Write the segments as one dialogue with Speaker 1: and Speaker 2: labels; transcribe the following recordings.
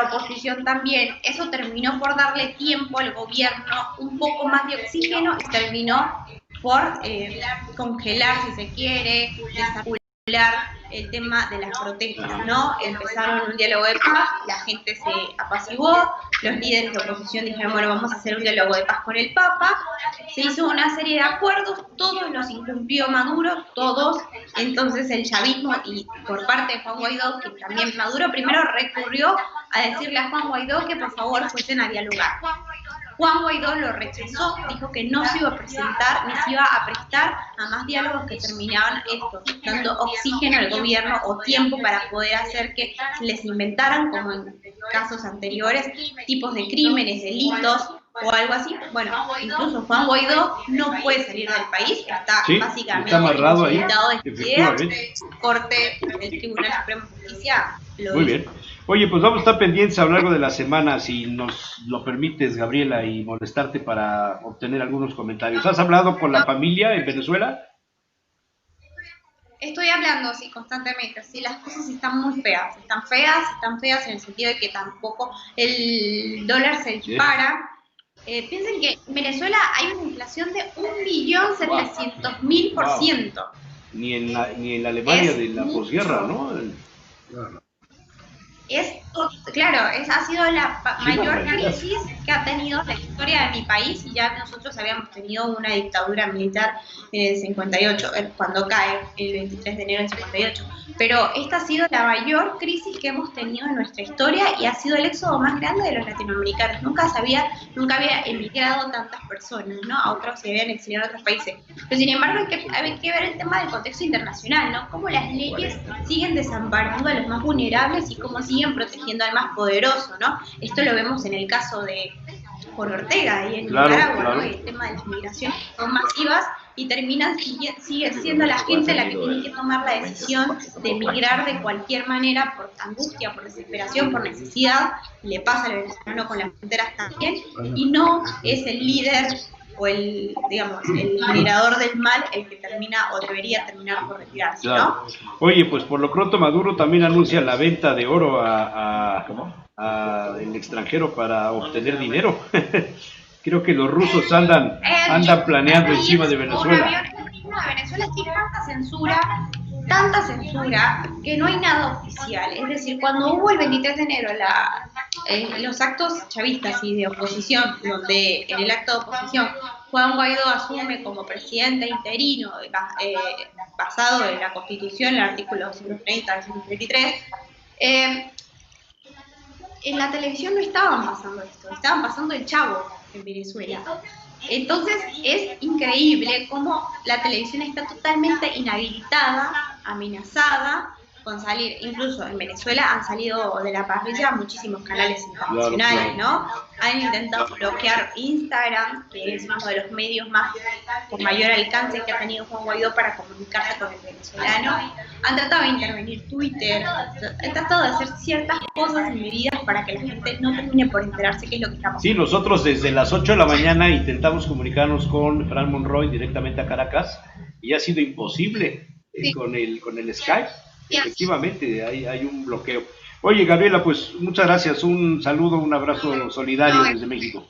Speaker 1: la oposición también. Eso terminó por darle tiempo al gobierno, un poco más de oxígeno, y terminó por congelar, si se quiere, desarticular el tema de las protestas, ¿no? Empezaron un diálogo de paz, la gente se apaciguó, los líderes de oposición dijeron, bueno, vamos a hacer un diálogo de paz con el Papa, se hizo una serie de acuerdos, todos los incumplió Maduro, todos, entonces el chavismo, y por parte de Juan Guaidó, que también Maduro primero recurrió a decirle a Juan Guaidó que por favor fuesen a dialogar. Juan Guaidó lo rechazó, dijo que no se iba a presentar ni se iba a prestar a más diálogos que terminaban esto, dando oxígeno al gobierno o tiempo para poder hacer que les inventaran, como en casos anteriores, tipos de crímenes, delitos o algo así. Bueno, incluso Juan Guaidó no puede salir del país, está básicamente
Speaker 2: amarrado ahí,
Speaker 1: de Corte del Tribunal Supremo de Justicia.
Speaker 2: Muy bien. Oye, pues vamos a estar pendientes a lo largo de la semana, si nos lo permites, Gabriela, y molestarte para obtener algunos comentarios. ¿Has hablado con la familia en Venezuela?
Speaker 1: Estoy hablando, sí, constantemente. Sí, las cosas están muy feas. Están feas en el sentido de que tampoco el dólar se dispara. Piensen que en Venezuela hay una inflación de 1.700.000%.
Speaker 2: Ni en la Alemania de la posguerra, ¿no?
Speaker 1: Ha sido la mayor crisis que ha tenido la historia de mi país, y ya nosotros habíamos tenido una dictadura militar en el 58, cuando cae el 23 de enero del 58, pero esta ha sido la mayor crisis que hemos tenido en nuestra historia y ha sido el éxodo más grande de los latinoamericanos. Nunca había emigrado tantas personas, ¿no? A otros se habían exiliado a otros países. Pero sin embargo hay que ver el tema del contexto internacional, ¿no? Cómo las leyes siguen desamparando a los más vulnerables y cómo siguen protegiendo al más poderoso, ¿no? Esto lo vemos en el caso de Juan Ortega y en Nicaragua, ¿no? El tema de las migraciones son masivas y sigue siendo la gente la que tiene que tomar la decisión de emigrar de cualquier manera, por angustia, por desesperación, por necesidad. Le pasa al venezolano con las fronteras también, y no es el líder o el generador del mal el que termina o debería terminar por retirarse, ¿no?
Speaker 2: Oye, pues por lo pronto Maduro también anuncia la venta de oro el extranjero para obtener dinero. Creo que los rusos andan planeando encima de Venezuela.
Speaker 1: Venezuela tiene tanta censura, que no hay nada oficial. Es decir, cuando hubo el 23 de enero los actos chavistas y de oposición, donde en el acto de oposición Juan Guaidó asume como presidente interino, basado en la Constitución, el artículo 230 al 233, en la televisión no estaban pasando esto, estaban pasando el Chavo en Venezuela. Entonces es increíble cómo la televisión está totalmente inhabilitada, amenazada con salir. Incluso en Venezuela han salido de la parrilla muchísimos canales internacionales, ¿no? Han intentado bloquear Instagram, que es uno de los medios con mayor alcance que ha tenido Juan Guaidó para comunicarse con el venezolano. Han tratado de intervenir Twitter, han tratado de hacer ciertas cosas y medidas para que la gente no termine por enterarse qué es lo que está pasando.
Speaker 2: Sí, nosotros desde las 8 de la mañana intentamos comunicarnos con Fran Monroy directamente a Caracas, y ha sido imposible con el Skype. Efectivamente, hay un bloqueo. Oye, Gabriela, pues muchas gracias. Un saludo, un abrazo solidario desde México.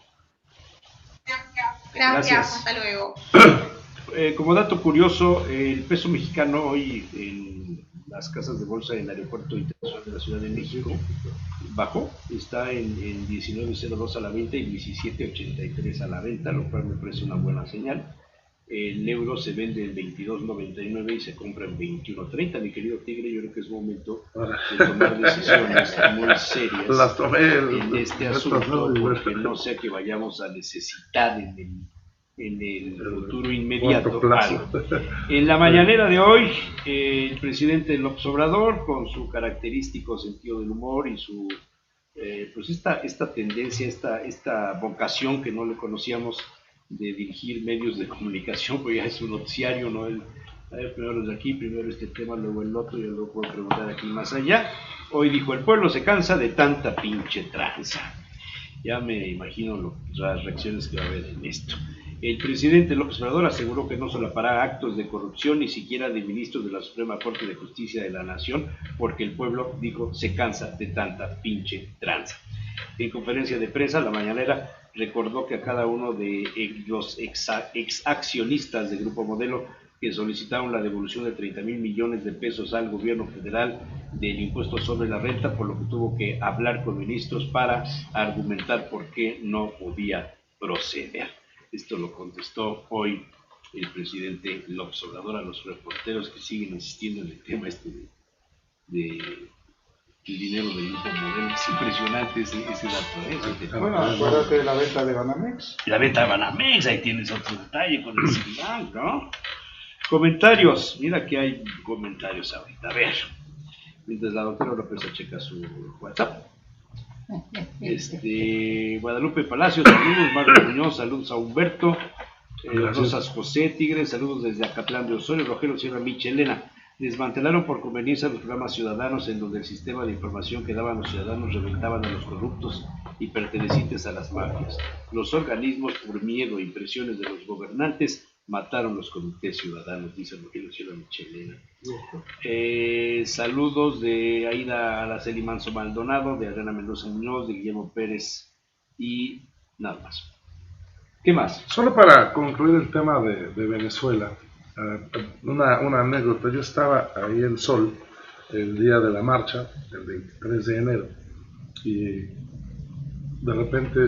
Speaker 1: Gracias. Hasta luego.
Speaker 2: Como dato curioso, el peso mexicano hoy en las casas de bolsa del Aeropuerto Internacional de la Ciudad de México bajó, está en 19.02 a la venta y 17.83 a la venta, lo cual me parece una buena señal. El euro se vende en 22.99 y se compra en 21.30. Mi querido Tigre, yo creo que es momento de tomar decisiones muy serias en este asunto, porque no sea que vayamos a necesitar en el futuro inmediato algo. En la mañanera de hoy, el presidente López Obrador, con su característico sentido del humor y su pues esta tendencia, esta vocación que no le conocíamos de dirigir medios de comunicación, pues ya es un noticiario, ¿no? Primero desde aquí, primero este tema, luego el otro, y luego puedo preguntar aquí más allá. Hoy dijo: el pueblo se cansa de tanta pinche tranza. Ya me imagino las reacciones que va a haber en esto. El presidente López Obrador aseguró que no solapará actos de corrupción ni siquiera de ministros de la Suprema Corte de Justicia de la Nación, porque el pueblo, dijo, se cansa de tanta pinche tranza. En conferencia de prensa, la mañanera recordó que a cada uno de los exaccionistas de Grupo Modelo que solicitaron la devolución de 30,000 millones de pesos al gobierno federal del impuesto sobre la renta, por lo que tuvo que hablar con ministros para argumentar por qué no podía proceder. Esto lo contestó hoy el presidente López Obrador a los reporteros que siguen insistiendo en el tema de el dinero del Grupo Modelo. Es impresionante ese dato.
Speaker 3: Bueno, acuérdate de la venta de Banamex.
Speaker 2: La venta de Banamex, ahí tienes otro detalle con el Citibank, ¿no? Comentarios, mira que hay comentarios ahorita. A ver, mientras la doctora López checa su WhatsApp. Guadalupe Palacios, saludos. Marco Muñoz, saludos a Humberto. Rosas José Tigres, saludos desde Acatlán de Osorio. Rogelio Sierra Michelena. Desmantelaron por conveniencia los programas ciudadanos en donde el sistema de información que daban los ciudadanos reventaban a los corruptos y pertenecientes a las mafias. Los organismos, por miedo e impresiones de los gobernantes, mataron los comités ciudadanos, dice Rogelio Sierra Michelena. Saludos de Aida Araceli Manso Maldonado, de Adriana Mendoza Muñoz, de Guillermo Pérez y nada más. ¿Qué más?
Speaker 4: Solo para concluir el tema de Venezuela, una anécdota. Yo estaba ahí en Sol el día de la marcha, el 23 de enero, y de repente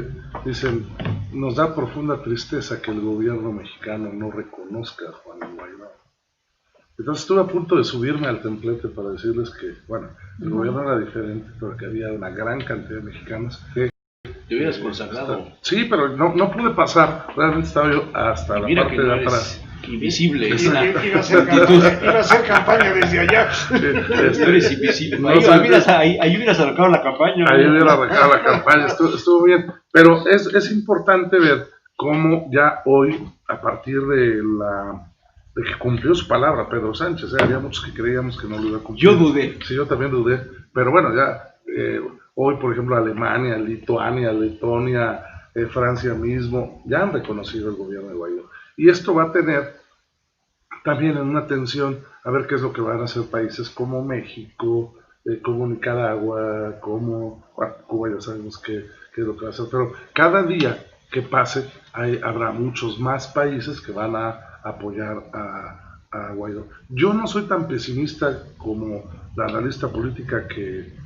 Speaker 4: dicen, nos da profunda tristeza que el gobierno mexicano no reconozca a Juan Guaidó. Entonces estuve a punto de subirme al templete para decirles que, bueno, el gobierno era diferente, pero que había una gran cantidad de mexicanos que...
Speaker 2: Te hubieras consagrado.
Speaker 4: Sí, pero no pude pasar, realmente estaba yo hasta la parte de atrás.
Speaker 2: Invisible.
Speaker 3: Iba a hacer campaña desde allá.
Speaker 2: Eres invisible. Ahí hubieras arrancado la campaña.
Speaker 4: Ahí hubiera arrancado la campaña, estuvo bien. Pero es importante ver cómo ya hoy, a partir de que cumplió su palabra Pedro Sánchez, había muchos que creíamos que no lo iba a cumplir.
Speaker 2: Yo dudé.
Speaker 4: Sí, yo también dudé. Pero bueno, ya hoy, por ejemplo, Alemania, Lituania, Letonia, Francia mismo, ya han reconocido el gobierno de Guaidó. Y esto va a tener también en una tensión a ver qué es lo que van a hacer países como México, como Nicaragua, como Cuba, ya sabemos qué es lo que va a hacer. Pero cada día que pase habrá muchos más países que van a apoyar a Guaidó. Yo no soy tan pesimista como la analista política que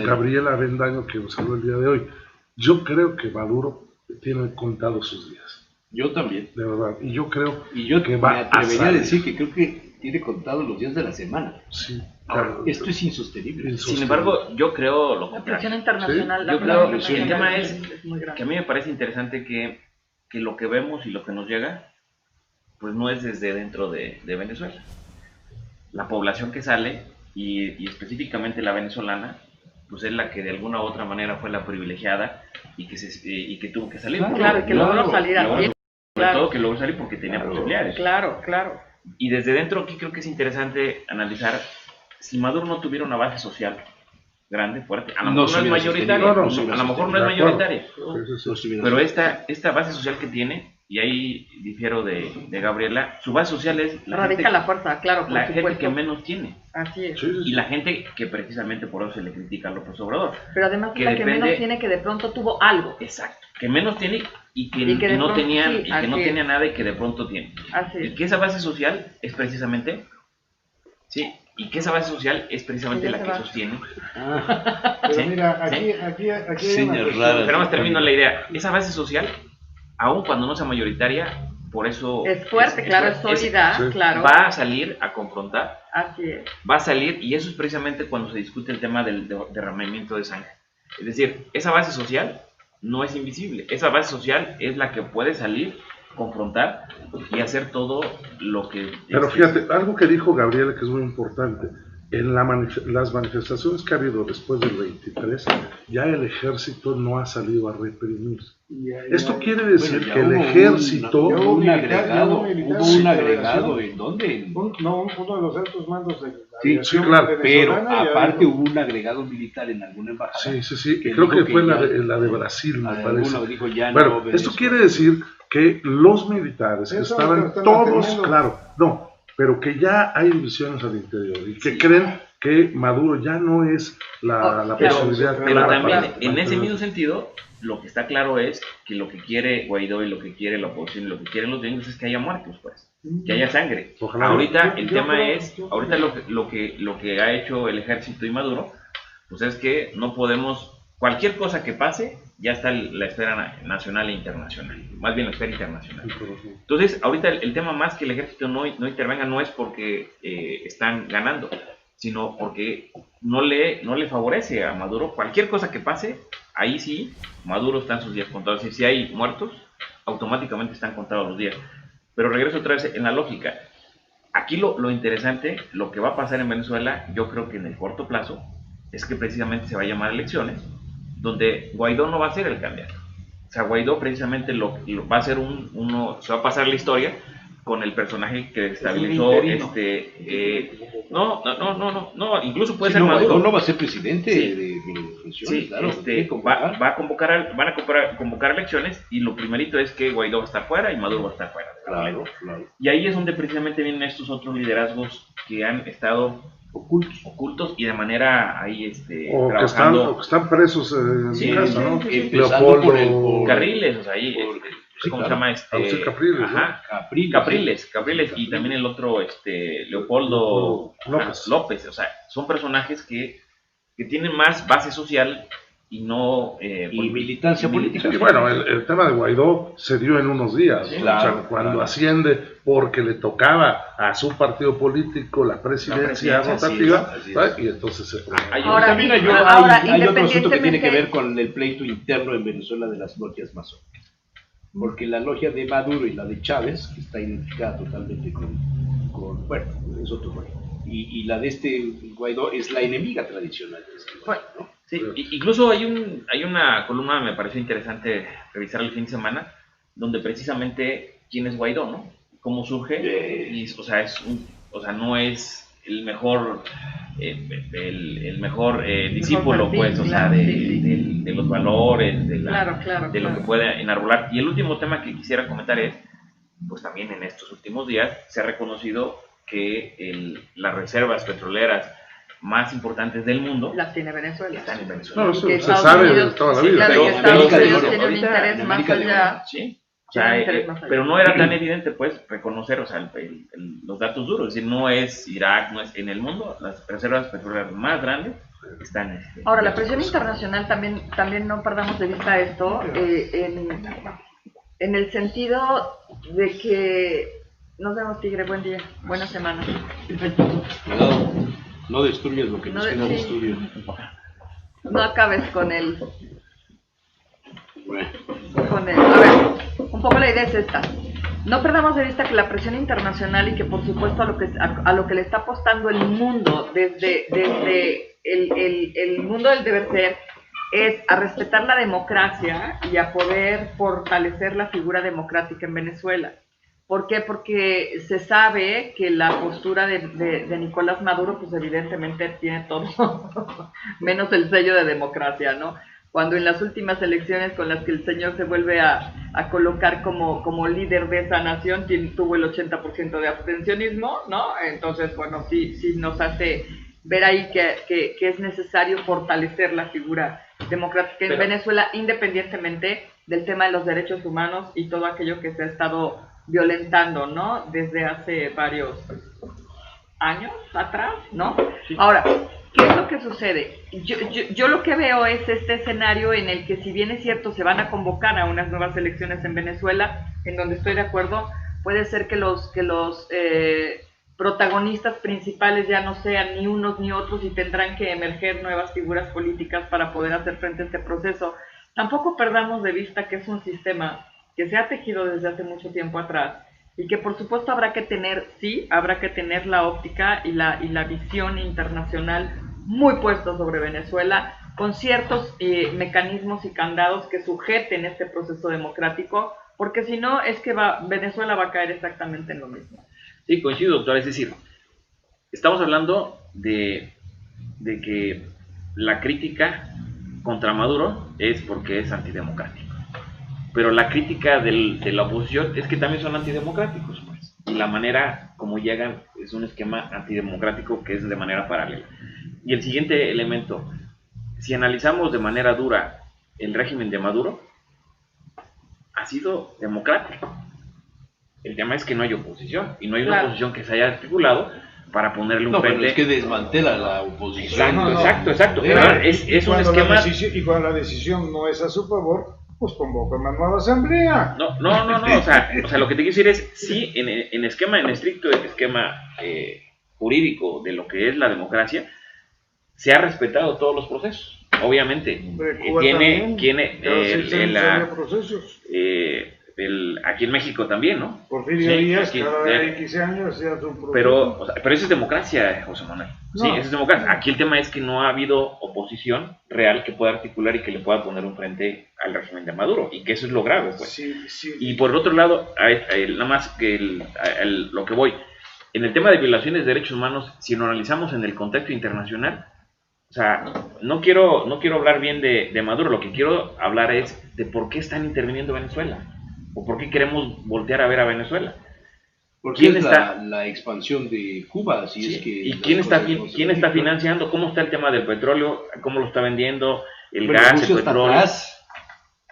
Speaker 4: Gabriela Avendaño, que nos habló el día de hoy. Yo creo que Maduro tiene contados sus días.
Speaker 2: Yo también.
Speaker 4: De verdad. Y yo creo
Speaker 2: que me atrevería a decir que creo que tiene contados los días de la semana.
Speaker 4: Sí.
Speaker 2: Claro. Esto es insostenible.
Speaker 5: Sin embargo, yo creo lo contrario.
Speaker 6: La presión internacional.
Speaker 5: ¿Sí? Yo creo el tema es que a mí me parece interesante que lo que vemos y lo que nos llega, pues no es desde dentro de Venezuela. La población que sale, y específicamente la venezolana, pues es la que de alguna u otra manera fue la privilegiada y que tuvo que salir.
Speaker 6: Claro, que logró salir a pie.
Speaker 5: Sobre todo que logró salir porque tenía posibilidades.
Speaker 6: Claro.
Speaker 5: Y desde dentro aquí creo que es interesante analizar si Maduro no tuviera una base social grande, fuerte, a lo mejor no es mayoritaria, a lo mejor no es mayoritaria, pero esta base social que tiene, y ahí difiero de Gabriela, su base social es
Speaker 6: la fuerza, claro, por
Speaker 5: la
Speaker 6: supuesto.
Speaker 5: gente que menos tiene.
Speaker 6: Así es.
Speaker 5: Y la gente que precisamente por eso se le critica a López Obrador.
Speaker 6: Pero además es la que menos tiene, que de pronto tuvo algo.
Speaker 5: Exacto, que menos tiene y que no tenía nada y que de pronto tiene.
Speaker 6: Así es.
Speaker 5: Y que esa base social es precisamente, sí, y que esa base social es precisamente la que sostiene.
Speaker 3: Pero ¿sí? Mira, aquí hay una cuestión.
Speaker 5: Pero más termino la idea. Esa base social, aun cuando no sea mayoritaria, por eso
Speaker 6: es fuerte, es sólida, claro.
Speaker 5: Va a salir a confrontar.
Speaker 6: Así es.
Speaker 5: Va a salir, y eso es precisamente cuando se discute el tema del derramamiento de sangre. Es decir, esa base social no es invisible. Esa base social es la que puede salir, confrontar y hacer todo lo que...
Speaker 4: Pero fíjate, algo que dijo Gabriela que es muy importante. En las manifestaciones que ha habido después del 23, ya el ejército no ha salido a reprimir. Esto quiere decir que el ejército...
Speaker 2: Hubo un agregado, ¿en dónde?
Speaker 3: Uno de los altos mandos de la
Speaker 4: aviación, claro,
Speaker 2: pero aparte hubo un agregado militar en alguna embajada.
Speaker 4: Sí, creo que fue la de Brasil, me parece. Bueno, esto quiere decir que los militares que estaban todos, claro, no, pero que ya hay divisiones al interior y que creen que Maduro ya no es la posibilidad
Speaker 5: pero
Speaker 4: clara
Speaker 5: también
Speaker 4: para
Speaker 5: en ese mismo sentido, lo que está claro es que lo que quiere Guaidó y lo que quiere la oposición y lo que quieren los gringos es que haya muertos, pues, que haya sangre.
Speaker 4: Ojalá.
Speaker 5: Ahorita el tema es, ahorita lo que ha hecho el ejército y Maduro, pues es que no podemos, cualquier cosa que pase, ya está la esfera nacional e internacional, más bien la esfera internacional. Entonces, ahorita el tema más que el ejército no intervenga no es porque están ganando, sino porque no le favorece a Maduro. Cualquier cosa que pase, ahí sí, Maduro está en sus días contados. Y si hay muertos, automáticamente están contados los días. Pero regreso otra vez en la lógica. Aquí lo interesante, lo que va a pasar en Venezuela, yo creo que en el corto plazo, es que precisamente se va a llamar elecciones, donde Guaidó no va a ser el candidato. O sea, Guaidó precisamente va a ser se va a pasar la historia con el personaje que estabilizó no, incluso puede ser Maduro.
Speaker 2: Guaidó no va a ser presidente de
Speaker 5: sí, claro, van a convocar elecciones, y lo primerito es que Guaidó va a estar fuera y Maduro va a estar fuera.
Speaker 2: Claro.
Speaker 5: Y ahí es donde precisamente vienen estos otros liderazgos que han estado ocultos y de manera ahí trabajando.
Speaker 4: que están presos en
Speaker 5: Sí,
Speaker 4: mi caso, ¿no?
Speaker 2: Empezando por
Speaker 5: Carriles, o sea, ahí ¿cómo se llama?
Speaker 4: Agustín Capriles,
Speaker 5: Ajá,
Speaker 2: Capriles.
Speaker 5: Capriles, y también el otro, Leopoldo López, o sea, son personajes que tienen más base social y no...
Speaker 2: y militancia política.
Speaker 4: Y bueno, el tema de Guaidó se dio en unos días,
Speaker 5: Sí,
Speaker 4: ¿no?
Speaker 2: claro,
Speaker 4: O sea, cuando
Speaker 2: claro.
Speaker 4: asciende porque le tocaba a su partido político la presidencia rotativa,
Speaker 2: así es.
Speaker 4: ¿sabes? Y entonces se
Speaker 6: Ahora,
Speaker 2: También hay otro asunto que tiene que ver con el pleito interno en Venezuela de las logias masónicas. Porque la logia de Maduro y la de Chávez, que está identificada totalmente con bueno, es otro rollo. Y la de Guaidó es la enemiga tradicional de este lugar, ¿no?
Speaker 5: Sí, incluso hay una columna, me pareció interesante revisar el fin de semana, donde precisamente quién es Guaidó, ¿no? Cómo surge, y, o sea, no es el mejor discípulo,
Speaker 6: perfil,
Speaker 5: pues, o
Speaker 6: claro,
Speaker 5: sea,
Speaker 6: sí.
Speaker 5: de los valores, de lo que
Speaker 6: Claro.
Speaker 5: puede enarbolar. Y el último tema que quisiera comentar es, pues también en estos últimos días se ha reconocido que las reservas petroleras más importantes del mundo
Speaker 6: Las tiene Venezuela.
Speaker 5: están en Venezuela.
Speaker 4: No, eso
Speaker 6: Que
Speaker 4: se
Speaker 6: Estados
Speaker 4: sabe
Speaker 6: Unidos-
Speaker 4: de toda la
Speaker 6: sí,
Speaker 4: vida.
Speaker 6: claro,
Speaker 2: Pero
Speaker 6: que Estados
Speaker 2: América del
Speaker 6: Unidos
Speaker 2: Norte,
Speaker 6: tiene un
Speaker 2: ahorita
Speaker 6: interés
Speaker 2: en
Speaker 6: más
Speaker 2: América del
Speaker 6: allá.
Speaker 5: Sí, o
Speaker 6: Tiene
Speaker 5: sea,
Speaker 6: un interés más allá.
Speaker 5: pero no era tan evidente, pues, reconocer, o sea, los datos duros. Es decir, no es Irak, no es en el mundo, las reservas petroleras más grandes están.
Speaker 6: Ahora, la presión internacional también no perdamos de vista esto, en el sentido de que nos vemos, Tigre, buen día, buena semana.
Speaker 2: Cuidado, no destruyas lo que nos queda
Speaker 6: sí.
Speaker 2: destruir.
Speaker 6: No acabes con el...
Speaker 2: Bueno.
Speaker 6: A ver, un poco la idea es esta. No perdamos de vista que la presión internacional y que por supuesto a lo que le está apostando el mundo desde el mundo del deber ser es a respetar la democracia y a poder fortalecer la figura democrática en Venezuela. ¿Por qué? Porque se sabe que la postura de Nicolás Maduro pues evidentemente tiene todo menos el sello de democracia, ¿no? Cuando en las últimas elecciones con las que el señor se vuelve a colocar como líder de esa nación, tuvo el 80% de abstencionismo, ¿no? Entonces, bueno, sí nos hace ver ahí que es necesario fortalecer la figura democrática en Venezuela, independientemente del tema de los derechos humanos y todo aquello que se ha estado violentando, ¿no? Desde hace varios años atrás, ¿no? Sí. Ahora, ¿qué es lo que sucede? Yo lo que veo es este escenario en el que, si bien es cierto, se van a convocar a unas nuevas elecciones en Venezuela, en donde estoy de acuerdo, puede ser que los protagonistas principales ya no sean ni unos ni otros y tendrán que emerger nuevas figuras políticas para poder hacer frente a este proceso. Tampoco perdamos de vista que es un sistema que se ha tejido desde hace mucho tiempo atrás y que por supuesto habrá que tener la óptica y la visión internacional muy puesta sobre Venezuela, con ciertos mecanismos y candados que sujeten este proceso democrático, porque si no es que Venezuela va a caer exactamente en lo mismo.
Speaker 5: Sí, coincido, doctor, es decir, estamos hablando de que la crítica contra Maduro es porque es antidemocrático. pero la crítica de la oposición es que también son antidemocráticos, pues. Y la manera como llegan es un esquema antidemocrático que es de manera paralela. Y el siguiente elemento, si analizamos de manera dura el régimen de Maduro, ha sido democrático. El tema es que no hay oposición, y no hay una oposición que se haya articulado para ponerle un frente.
Speaker 2: Pero es que desmantela la oposición.
Speaker 5: Exacto. Es un esquema.
Speaker 3: Y cuando la decisión no es a su favor, pues convoca una nueva asamblea.
Speaker 5: No, o sea, lo que te quiero decir es, sí, en estricto esquema jurídico de lo que es la democracia, se ha respetado todos los procesos. Obviamente, aquí en México también, ¿no?
Speaker 3: Porfirio Díaz, cada X años hacía su proceso.
Speaker 5: Pero eso es democracia, José Manuel. No. Sí, eso es democracia. Aquí el tema es que no ha habido oposición real que pueda articular y que le pueda poner un frente al régimen de Maduro, y que eso es lo grave, pues.
Speaker 3: Sí.
Speaker 5: Y por el otro lado, nada más que lo que voy, en el tema de violaciones de derechos humanos, si lo analizamos en el contexto internacional, o sea, no quiero hablar bien de Maduro, lo que quiero hablar es de por qué están interviniendo Venezuela, o por qué queremos voltear a ver a Venezuela.
Speaker 2: Porque ¿quién está la expansión de Cuba?
Speaker 5: ¿Y quién está financiando? ¿Cómo está el tema del petróleo? ¿Cómo lo está vendiendo? Gas, el petróleo.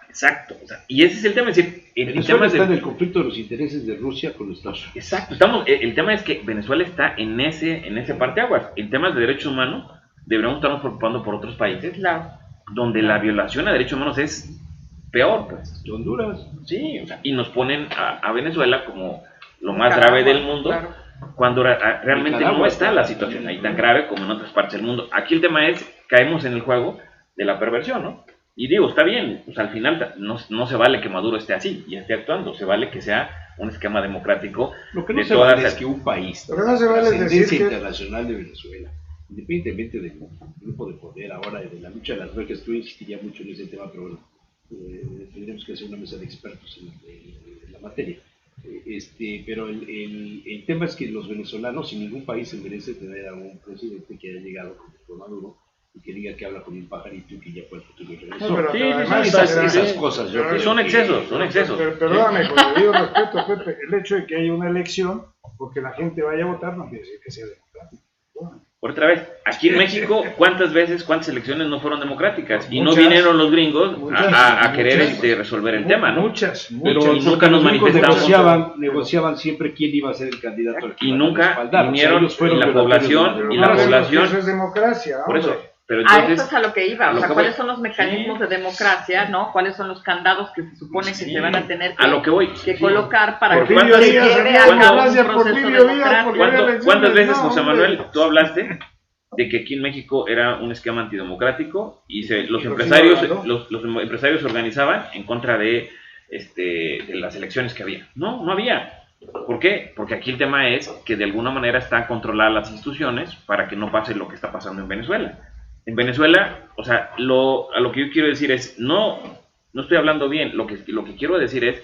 Speaker 5: Exacto. O sea, y ese es el tema. Es decir,
Speaker 2: Venezuela está en el conflicto de los intereses de Rusia con los Estados Unidos.
Speaker 5: Exacto. El tema es que Venezuela está en ese parteaguas. En temas de derechos humanos, deberíamos estarnos preocupando por otros países, donde la violación a derechos humanos es peor, pues.
Speaker 2: Honduras.
Speaker 5: Sí, o sea, y nos ponen a Venezuela como lo más grave del mundo, cuando realmente no está la situación ahí tan grave como en otras partes del mundo. Aquí el tema es, caemos en el juego de la perversión, ¿no? Y digo, está bien, pues al final no se vale que Maduro esté así y esté actuando, se vale que sea un esquema democrático.
Speaker 2: Lo que no se vale es que un país,
Speaker 3: pero no se vale
Speaker 2: decir internacional de Venezuela, independientemente del grupo de poder ahora y de la lucha de las drogas, tú insistiría mucho en ese tema, pero bueno, tendremos que hacer una mesa de expertos en la materia. Pero el tema es que los venezolanos, sin ningún país se merece tener a un presidente que haya llegado como Maduro y que diga que habla con un pajarito y que ya fue el futuro y regresó.
Speaker 3: No,
Speaker 2: esas cosas
Speaker 5: son excesos.
Speaker 3: Perdóname, con el debido respeto, Pepe, el hecho de que haya una elección porque la gente vaya a votar no quiere decir que sea democrático.
Speaker 5: Por otra vez, aquí en México, ¿cuántas elecciones no fueron democráticas? Y no vinieron los gringos a querer resolver el tema, ¿no?
Speaker 3: Muchas.
Speaker 5: Pero nunca nos manifestamos.
Speaker 2: Negociaban siempre quién iba a ser el candidato.
Speaker 5: Y nunca vinieron,
Speaker 2: o sea,
Speaker 5: la población.
Speaker 3: Eso es democracia.
Speaker 5: Por eso. Pero
Speaker 6: entonces, eso es a lo que iba, o sea, ¿cuáles son los mecanismos de dememocracia, no? ¿Cuáles son los candados que se supone que se van a tener que colocar para que se lleve a cabo un proceso democrático?
Speaker 5: ¿Cuántas veces, José Manuel, tú hablaste de que aquí en México era un esquema antidemocrático y los empresarios se organizaban en contra de las elecciones que había? No no ¿Por qué? Porque aquí el tema es que de alguna manera están controladas las instituciones para que no pase lo que está pasando en Venezuela. En Venezuela, o sea, a lo que yo quiero decir es, no estoy hablando bien, lo que quiero decir es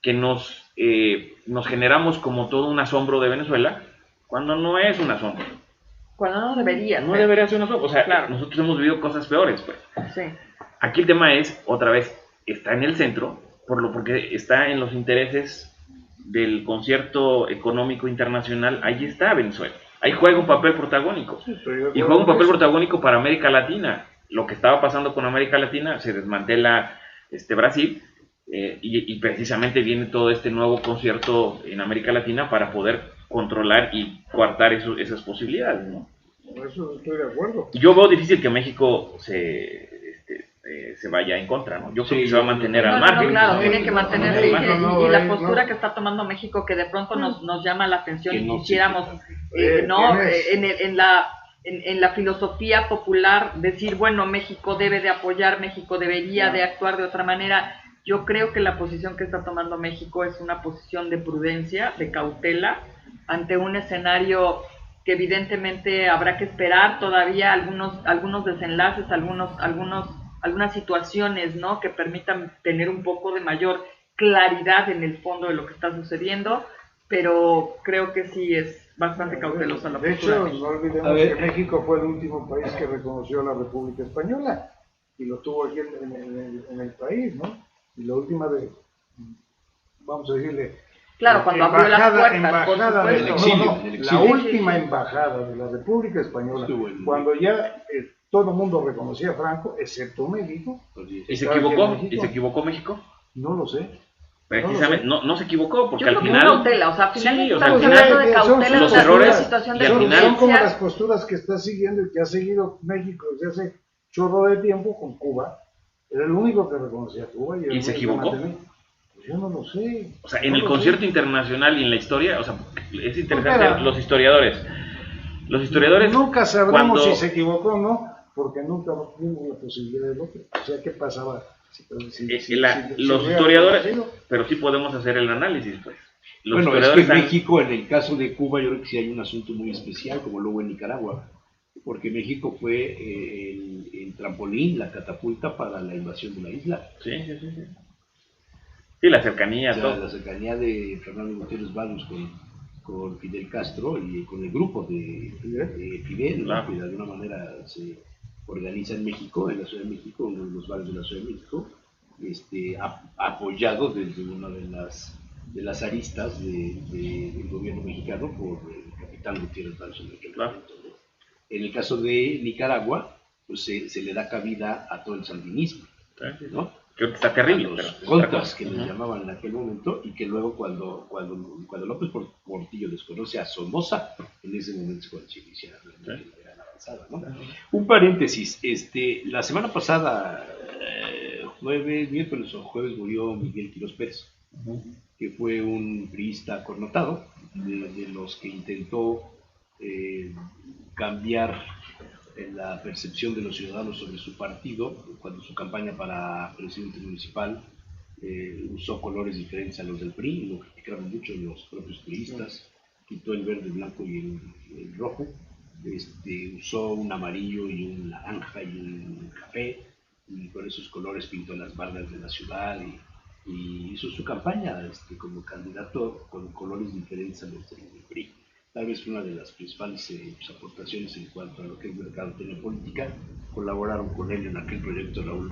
Speaker 5: que nos generamos como todo un asombro de Venezuela, cuando no es un asombro.
Speaker 6: Cuando no debería.
Speaker 5: No debería ser un asombro, o sea, nosotros hemos vivido cosas peores, pues.
Speaker 6: Sí.
Speaker 5: Aquí el tema es, otra vez, está en el centro, porque está en los intereses del concierto económico internacional, ahí está Venezuela. Ahí juega un papel protagónico. Y juega un papel protagónico para América Latina. Lo que estaba pasando con América Latina, se desmantela Brasil, y precisamente viene todo este nuevo concierto en América Latina para poder controlar y coartar esas posibilidades, ¿no?
Speaker 3: Por eso estoy de acuerdo.
Speaker 5: Yo veo difícil que México se vaya en contra, ¿no? Yo creo que se va a mantener al margen.
Speaker 6: Claro, tiene que mantenerse, y la postura que está tomando México, que de pronto nos llama la atención y quisiéramos, en la filosofía popular, decir, bueno, México debe de apoyar, México debería de actuar de otra manera. Yo creo que la posición que está tomando México es una posición de prudencia, de cautela, ante un escenario que evidentemente habrá que esperar todavía algunos desenlaces, algunas situaciones, ¿no?, que permitan tener un poco de mayor claridad en el fondo de lo que está sucediendo, pero creo que sí es bastante cautelosa la postura.
Speaker 3: De hecho, no olvidemos que México fue el último país que reconoció a la República Española y lo tuvo aquí en el país, ¿no? Y la última de, vamos a decirle,
Speaker 6: Claro, cuando abrió las puertas,
Speaker 3: embajada
Speaker 6: por
Speaker 3: del
Speaker 6: supuesto.
Speaker 3: exilio,
Speaker 2: el
Speaker 3: la
Speaker 2: exilio.
Speaker 3: última embajada de la República Española,
Speaker 2: Estuvo en-
Speaker 3: cuando ya todo el mundo reconocía a Franco, excepto México.
Speaker 5: ¿Y se
Speaker 3: Estaba aquí en
Speaker 5: equivocó?
Speaker 3: México.
Speaker 5: ¿Y se equivocó México?
Speaker 3: No lo sé.
Speaker 5: Precisamente, no se equivocó, porque
Speaker 6: Yo
Speaker 5: al
Speaker 6: creo que
Speaker 5: final...
Speaker 6: es cautela, o sea, finalmente
Speaker 5: Sí, o sea,
Speaker 6: estamos
Speaker 5: al final
Speaker 6: hablando de cautela
Speaker 5: los
Speaker 6: en
Speaker 5: errores
Speaker 6: una situación
Speaker 5: y
Speaker 6: de
Speaker 5: al final-
Speaker 3: Son como las
Speaker 6: emergencia.
Speaker 3: posturas que está siguiendo y que ha seguido México desde hace chorro de tiempo con Cuba. Era el único que reconocía a Cuba.
Speaker 5: ¿Y se equivocó?
Speaker 3: Pues yo no lo sé.
Speaker 5: O sea, en
Speaker 3: No
Speaker 5: el
Speaker 3: lo
Speaker 5: concierto
Speaker 3: sé.
Speaker 5: internacional y en la historia, o sea, es interesante,
Speaker 3: Espera.
Speaker 5: los historiadores. Los historiadores...
Speaker 3: Nunca sabremos
Speaker 5: cuando-
Speaker 3: si se equivocó o no, porque nunca tuvimos la posibilidad de lo que. O sea, ¿qué pasaba?
Speaker 5: los historiadores, pero sí podemos hacer el análisis, pues. Los
Speaker 2: Bueno, es que
Speaker 5: historiadores
Speaker 2: en
Speaker 5: han-
Speaker 2: México, en el caso de Cuba, yo creo que sí hay un asunto muy especial, como luego en Nicaragua, porque México fue el trampolín, la catapulta para la invasión de la isla.
Speaker 5: Sí. Sí, la cercanía,
Speaker 2: O sea,
Speaker 5: todo.
Speaker 2: la cercanía de Fernando Gutiérrez Barrios con Fidel Castro y con el grupo de Fidel, ¿no?
Speaker 5: Claro.
Speaker 2: Que de alguna manera se organiza en México, en la Ciudad de México, en los barrios de la Ciudad de México, apoyado desde una de las aristas del gobierno mexicano por el capitán Gutiérrez Barrios en aquel
Speaker 5: Claro.
Speaker 2: momento, ¿no? En el caso de Nicaragua, pues se le da cabida a todo el sandinismo, ¿no?
Speaker 5: Creo que está terrible,
Speaker 2: A los
Speaker 5: pero...
Speaker 2: contras que les
Speaker 5: Ujú.
Speaker 2: llamaban en aquel momento, y que luego cuando López Portillo desconoce a Somoza, en ese momento es cuando se inicia realmente la gran avanzada, ¿no? Un paréntesis, la semana pasada, miércoles o jueves, murió Miguel Quirós Pérez, que fue un priista connotado, de los que intentó cambiar la percepción de los ciudadanos sobre su partido, cuando su campaña para presidente municipal usó colores diferentes a los del PRI, y lo criticaron mucho los propios priistas, quitó el verde, el blanco y el rojo, usó un amarillo y un naranja y un café, y con esos colores pintó las bardas de la ciudad y hizo su campaña como candidato con colores diferentes a los del PRI. Tal vez una de las principales aportaciones en cuanto a lo que es mercadotecnia política. Colaboraron con él en aquel proyecto Raúl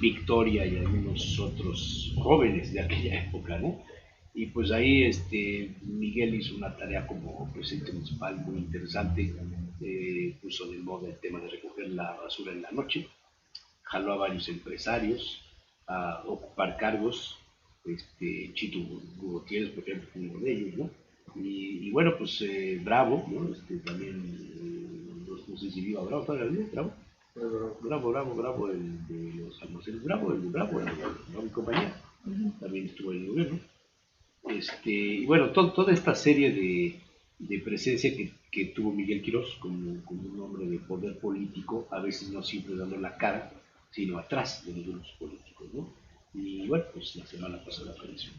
Speaker 2: Victoria y algunos otros jóvenes de aquella época, ¿no? Y pues ahí Miguel hizo una tarea como presidente municipal muy interesante, puso de moda el tema de recoger la basura en la noche, jaló a varios empresarios a ocupar cargos, Chito Gutiérrez, por ejemplo, fue uno de ellos, ¿no? Y bueno, pues Bravo, ¿no? También, no sé si viva Bravo, ¿todavía vive Bravo? Bravo, el de los almacenes Bravo, el de Bravo y compañía, también estuvo en el gobierno. Y bueno, toda esta serie de presencia que tuvo Miguel Quirós como un hombre de poder político, a veces no siempre dando la cara, sino atrás de los políticos, ¿no? Y bueno, pues la semana pasada falleció.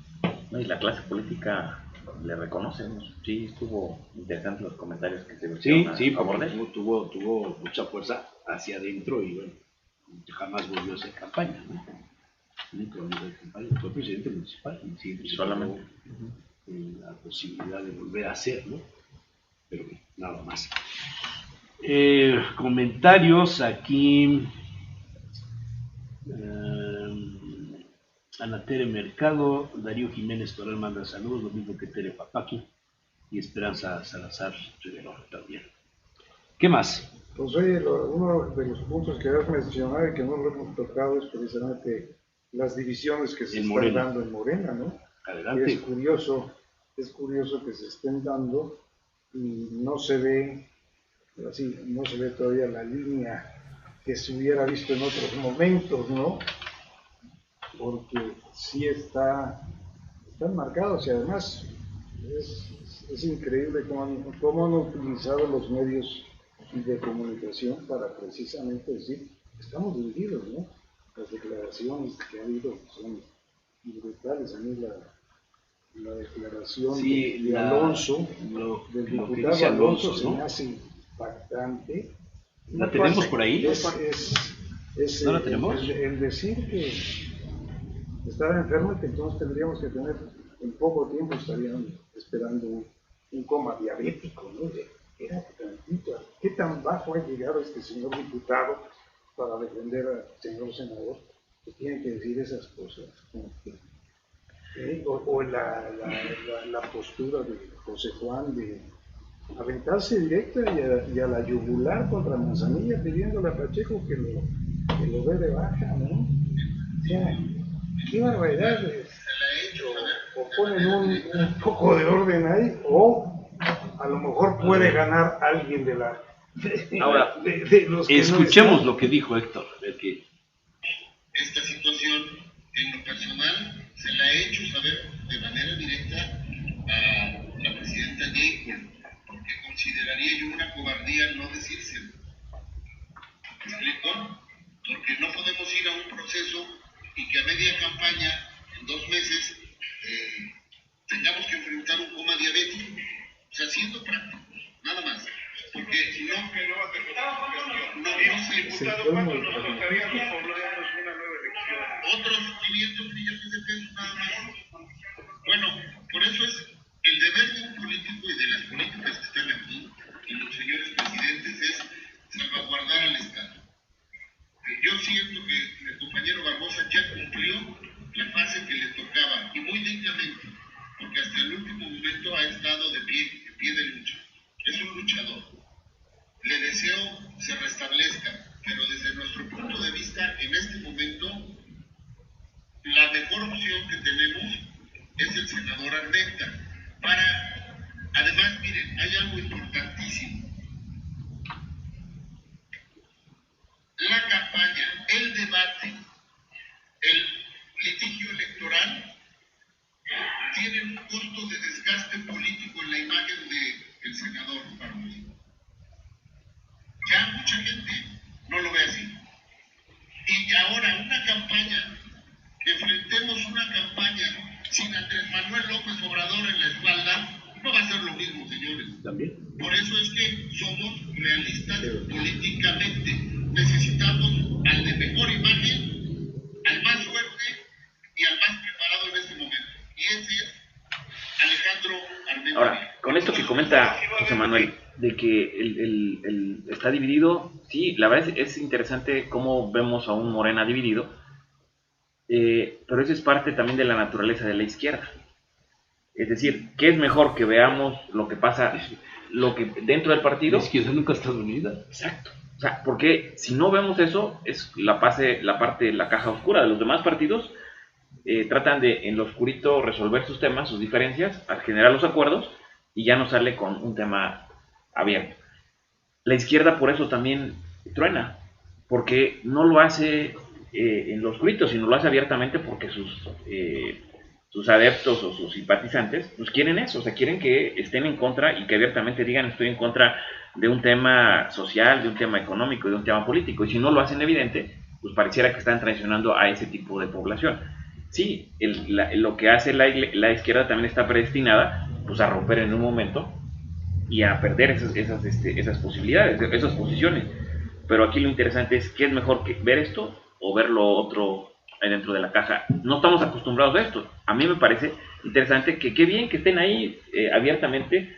Speaker 5: No, y la clase política le reconoce, ¿no? Sí, estuvo interesante los comentarios que se vertieron
Speaker 2: Sí,
Speaker 5: a favor de
Speaker 2: porque
Speaker 5: él.
Speaker 2: tuvo mucha fuerza hacia adentro y bueno, jamás volvió a hacer campaña, ¿no? Nunca volvió a hacer campaña, fue presidente municipal y siempre se
Speaker 5: Solamente.
Speaker 2: tuvo la posibilidad de volver a hacer, ¿no? Pero bueno, nada más. Comentarios aquí. Ana Tere Mercado, Darío Jiménez Toral manda saludos, lo mismo que Tere Papaki y Esperanza Salazar Rivero también. ¿Qué más?
Speaker 3: Pues oye, uno de los puntos que has mencionado y que no lo hemos tocado es precisamente las divisiones que se
Speaker 2: En
Speaker 3: están
Speaker 2: Morena.
Speaker 3: dando en Morena, ¿no?
Speaker 2: Adelante.
Speaker 3: Es curioso que se estén dando y no se ve, así, no se ve todavía la línea que se hubiera visto en otros momentos, ¿no? Porque sí están marcados y además es increíble cómo han utilizado los medios de comunicación para precisamente decir, estamos divididos, ¿no? Las declaraciones que ha habido son brutales. A mí la declaración de Alonso, del
Speaker 2: lo que
Speaker 3: diputado
Speaker 2: dice
Speaker 3: Alonso,
Speaker 2: Alonso,
Speaker 3: se
Speaker 2: ¿no?
Speaker 3: me hace impactante.
Speaker 2: ¿La tenemos por ahí?
Speaker 3: Es
Speaker 2: ¿No la tenemos?
Speaker 3: el decir que estaba enfermo y que entonces tendríamos que tener, en poco tiempo estarían esperando un coma diabético, ¿no? Era tantito, ¿qué tan bajo ha llegado este señor diputado para defender al señor senador? que tienen que decir esas cosas. O la postura de José Juan de aventarse directa y a la yugular contra Manzanilla pidiéndole a Pacheco que lo dé de baja, ¿no? O sea, qué barbaridad. O ponen un poco de orden ahí, o a lo mejor puede ganar alguien de la...
Speaker 2: Ahora,
Speaker 3: de los que
Speaker 2: escuchemos
Speaker 3: no
Speaker 2: lo que dijo Héctor.
Speaker 7: Esta situación, en lo personal, se la he hecho saber de manera directa a la presidenta Yekel, porque consideraría yo una cobardía no decírselo. ¿Me explico? Porque no podemos ir a un proceso y que a media campaña, en 2 meses, tengamos que enfrentar un coma diabético. O sea, siendo prácticos, nada más. Porque no sé, diputado, ¿cuánto nos costaría los poblanos una nueva elección? Otros 500 millones de pesos nada más. Bueno, por eso es el deber de un político y de las políticas que están aquí, y los señores presidentes, es salvaguardar al Estado. Yo siento que el compañero Barbosa ya cumplió la fase que le tocaba, y muy dignamente, porque hasta el último momento ha estado de pie de lucha. Es un luchador. Le deseo se restablezca, pero desde nuestro punto de vista, en este momento, la mejor opción que tenemos es el senador Armenta. Además, miren, hay algo importantísimo. La campaña, el debate, el litigio electoral tienen un costo de desgaste político en la imagen del senador Barbosa. Ya mucha gente no lo ve así. Y ahora una campaña, enfrentemos una campaña sin Andrés Manuel López Obrador en la espalda, no va a ser lo mismo, señores.
Speaker 2: También.
Speaker 7: Por eso es que somos realistas políticamente. Necesitamos al de mejor imagen, al más fuerte y al más preparado en este momento. Y ese es Alejandro Armenta.
Speaker 5: Ahora, con esto que comenta José Manuel, de que está dividido, sí, la verdad es interesante cómo vemos a un Morena dividido, pero eso es parte también de la naturaleza de la izquierda. Es decir, ¿qué es mejor que veamos lo que pasa, lo que dentro del partido?
Speaker 2: La izquierda nunca está unida.
Speaker 5: Exacto. O sea, porque si no vemos eso, es la parte de la caja oscura de los demás partidos. Tratan de en lo oscurito resolver sus temas, sus diferencias, al generar los acuerdos, y ya no sale con un tema abierto. La izquierda por eso también truena, porque no lo hace en lo oscurito, sino lo hace abiertamente, porque sus adeptos o sus simpatizantes pues quieren eso, o sea, quieren que estén en contra y que abiertamente digan estoy en contra de un tema social, de un tema económico, de un tema político, y si no lo hacen evidente, pues pareciera que están traicionando a ese tipo de población. Sí, lo que hace la izquierda también está predestinada pues a romper en un momento y a perder esas posibilidades, esas posiciones. Pero aquí lo interesante es qué es mejor que ver esto o ver lo otro dentro de la caja. No estamos acostumbrados a esto. A mí me parece interesante que qué bien que estén ahí abiertamente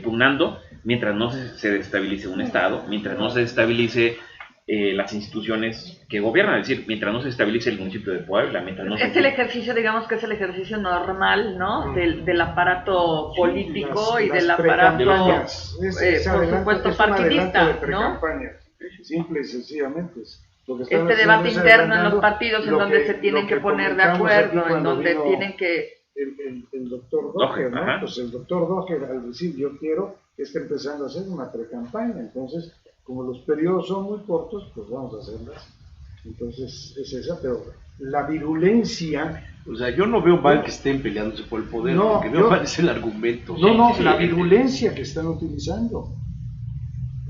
Speaker 5: pugnando mientras no se desestabilice un Estado, mientras no se desestabilice las instituciones que gobiernan, es decir, mientras no se estabilice el municipio de Puebla, mientras no
Speaker 6: es el ejercicio, digamos que es el ejercicio normal, ¿no? Del aparato político y del aparato, por supuesto, partidista, ¿no?
Speaker 3: Simple y sencillamente.
Speaker 6: Este debate interno en los partidos en donde se tienen que poner de acuerdo, en donde tienen que...
Speaker 3: El doctor Doher, ¿no? Pues el doctor Doher, al decir yo quiero, está empezando a hacer una pre-campaña, entonces... Como los periodos son muy cortos, pues vamos a hacerlas. Entonces es esa, pero la virulencia...
Speaker 2: O sea, yo no veo mal que estén peleándose por el poder,
Speaker 3: no,
Speaker 2: lo que veo mal es el argumento.
Speaker 3: La virulencia que están utilizando.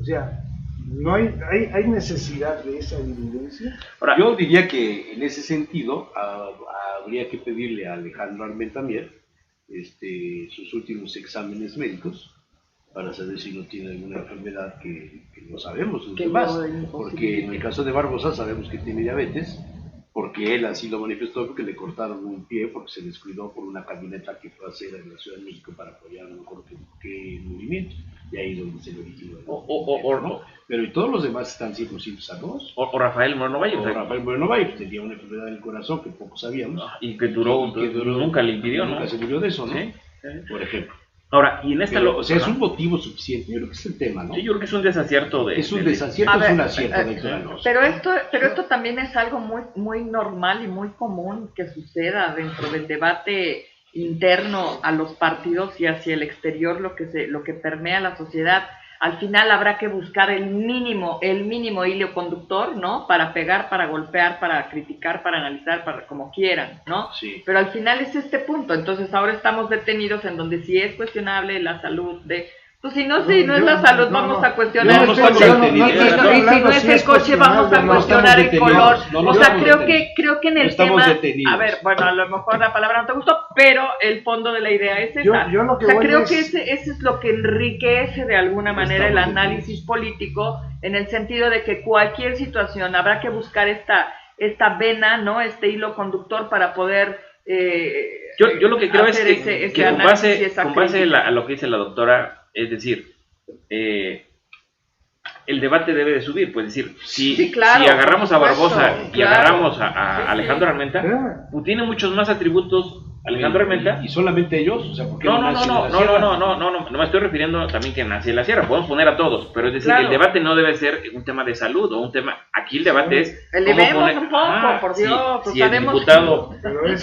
Speaker 3: O sea, no hay necesidad de esa virulencia.
Speaker 2: Ahora, yo diría que en ese sentido habría que pedirle a Alejandro Armenta-Mier sus últimos exámenes médicos, para saber si no tiene alguna enfermedad que no sabemos los demás, porque en el caso de Barbosa sabemos que tiene diabetes, porque él así lo manifestó, porque le cortaron un pie porque se descuidó por una camioneta que fue a hacer en la Ciudad de México para apoyar no me acuerdo qué movimiento, y ahí es donde se le originó. ¿No? Pero y todos los demás están 100% sanos.
Speaker 5: O Rafael Moreno Valle.
Speaker 2: O Rafael Moreno Valle, pues, tenía una enfermedad del corazón que poco sabíamos.
Speaker 5: Y que duró, nunca le impidió, ¿no?
Speaker 2: Nunca se murió de eso, ¿no?
Speaker 5: Sí.
Speaker 2: Por ejemplo.
Speaker 5: Ahora, y en esta...
Speaker 2: Pero, o sea, es un motivo suficiente, yo creo que es el tema, ¿no?
Speaker 5: Sí, yo creo que es un desacierto de...
Speaker 2: Es un desacierto, es un acierto de Claros.
Speaker 6: Pero esto también es algo muy normal y muy común que suceda dentro del debate interno a los partidos y hacia el exterior, lo que permea la sociedad. Al final habrá que buscar el mínimo hilo conductor, ¿no? Para pegar, para golpear, para criticar, para analizar, para como quieran, ¿no?
Speaker 2: Sí.
Speaker 6: Pero al final es este punto. Entonces ahora estamos detenidos en donde si es cuestionable la salud de... Pues si no es la salud, vamos a cuestionar el coche. Y si no es el coche, vamos a cuestionar el color. O sea, creo que en el tema... A ver, bueno, a lo mejor la palabra no te gustó, pero el fondo de la idea es esa. O sea, creo que ese es lo que enriquece de alguna manera el análisis político, en el sentido de que cualquier situación habrá que buscar esta vena, ¿no? Este hilo conductor para poder...
Speaker 5: yo lo que creo es que con base a lo que dice la doctora, es decir, el debate debe de subir, pues decir, si agarramos a Barbosa y agarramos a Alejandro Armenta, pues tiene muchos más atributos Alejandro Armenta.
Speaker 2: ¿Y solamente ellos? O sea, ¿por qué
Speaker 5: no me estoy refiriendo también que nació en la sierra, podemos poner a todos, pero es decir, el debate no debe ser un tema de salud o un tema, aquí el debate es
Speaker 6: elevemos un poco, por Dios,
Speaker 5: si